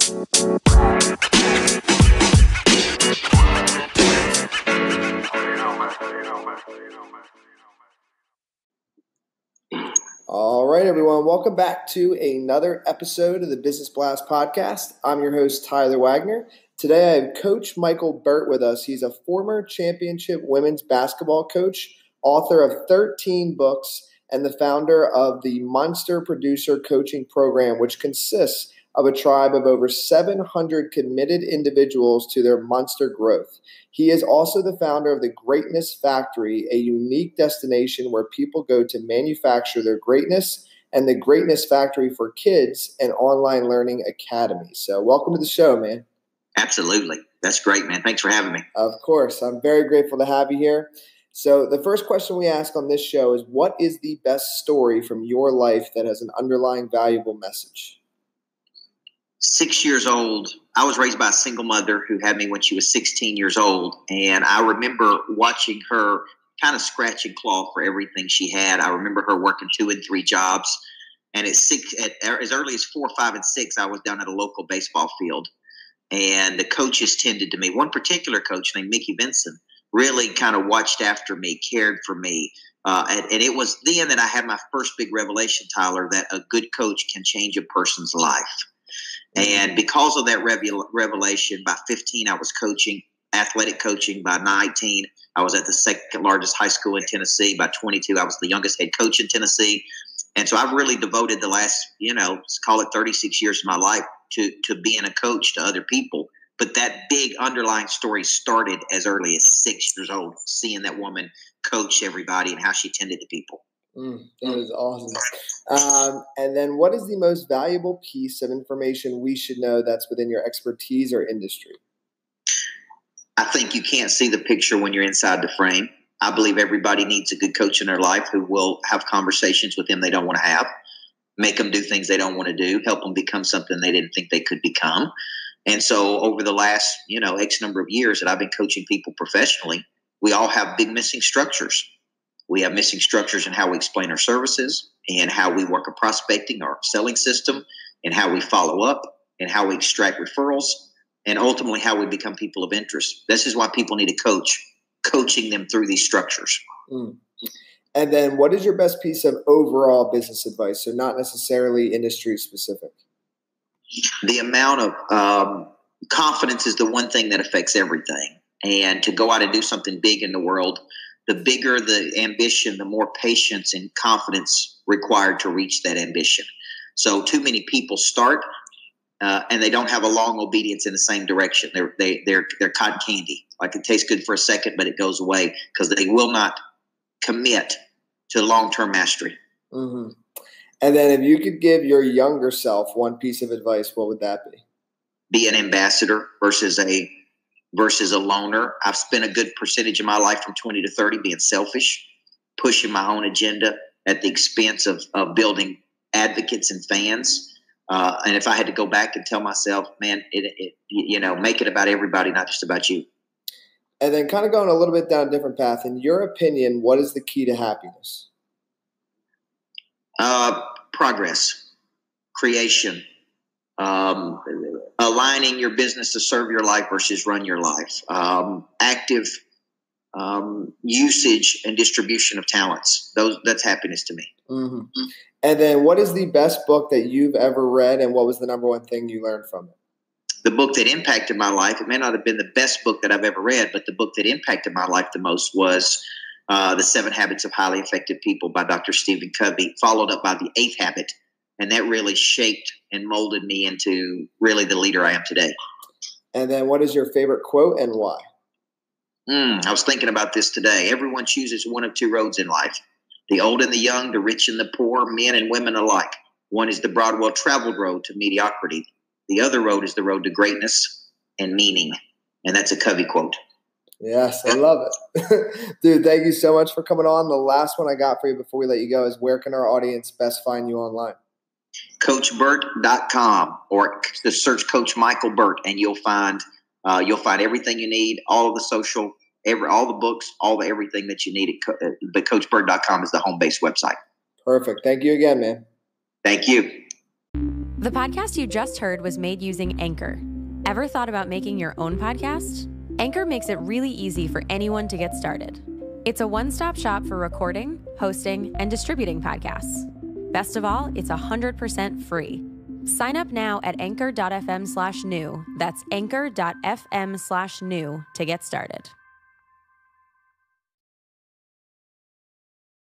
All right, everyone. Welcome back to another episode of the Business Blast podcast. I'm your host, Tyler Wagner. Today, I have Coach Micheal Burt with us. He's a former championship women's basketball coach, author of 13 books, and the founder of the Monster Producer Coaching Program, which consists of a tribe of over 700 committed individuals to their monster growth. He is also the founder of the Greatness Factory, a unique destination where people go to manufacture their greatness, and the Greatness Factory for Kids, an online learning academy. So welcome to the show, man. Absolutely. That's great, man. Thanks for having me. Of course. I'm very grateful to have you here. So the first question we ask on this show is, what is the best story from your life that has an underlying valuable message? 6 years old. I was raised by a single mother who had me when she was 16 years old. And I remember watching her kind of scratch and claw for everything she had. I remember her working 2 and 3 jobs. And as early as 4, 5, and 6, I was down at a local baseball field. And the coaches tended to me. One particular coach named Mickey Benson really kind of watched after me, cared for me. And it was then that I had my first big revelation, Tyler, that a good coach can change a person's life. And because of that revelation, by 15, I was coaching, athletic coaching. By 19, I was at the second largest high school in Tennessee. By 22, I was the youngest head coach in Tennessee. And so I've really devoted the last, let's call it 36 years of my life to being a coach to other people. But that big underlying story started as early as 6 years old, seeing that woman coach everybody and how she tended to people. That is awesome. And then what is the most valuable piece of information we should know that's within your expertise or industry? I think you can't see the picture when you're inside the frame. I believe everybody needs a good coach in their life who will have conversations with them they don't want to have, make them do things they don't want to do, help them become something they didn't think they could become. And so over the last, X number of years that I've been coaching people professionally, we all have big missing structures. We have missing structures in how we explain our services and how we work a prospecting or selling system and how we follow up and how we extract referrals and ultimately how we become people of interest. This is why people need a coach, coaching them through these structures. And then what is your best piece of overall business advice? So not necessarily industry specific. The amount of confidence is the one thing that affects everything. And to go out and do something big in the world, the bigger the ambition, the more patience and confidence required to reach that ambition. So too many people start and they don't have a long obedience in the same direction. They're cotton candy. Like it tastes good for a second, but it goes away because they will not commit to long-term mastery. Mm-hmm. And then if you could give your younger self one piece of advice, what would that be? Be an ambassador versus a loner. I've spent a good percentage of my life from 20 to 30 being selfish, pushing my own agenda at the expense of building advocates and fans. And if I had to go back and tell myself, man, make it about everybody, not just about you. And then kind of going a little bit down a different path. In your opinion, what is the key to happiness? Progress, creation, aligning your business to serve your life versus run your life, active usage and distribution of talents. That's happiness to me. Mm-hmm. And then what is the best book that you've ever read, and what was the number one thing you learned from it? The book that impacted my life, it may not have been the best book that I've ever read, but the book that impacted my life the most was The 7 Habits of Highly Effective People by Dr. Stephen Covey, followed up by The 8th Habit. And that really shaped and molded me into really the leader I am today. And then what is your favorite quote and why? I was thinking about this today. Everyone chooses one of 2 roads in life, the old and the young, the rich and the poor, men and women alike. One is the broad, well-traveled road to mediocrity. The other road is the road to greatness and meaning. And that's a Covey quote. Yes, I love it. Dude, thank you so much for coming on. The last one I got for you before we let you go is, where can our audience best find you online? CoachBurt.com, or search Coach Micheal Burt, and you'll find everything you need, all of the social, all the books, everything that you need. But CoachBurt.com is the home base website. Perfect. Thank you again, man. Thank you. The podcast you just heard was made using Anchor. Ever thought about making your own podcast? Anchor makes it really easy for anyone to get started. It's a one-stop shop for recording, hosting, and distributing podcasts. Best of all, it's 100% free. Sign up now at anchor.fm/new. That's anchor.fm/new to get started.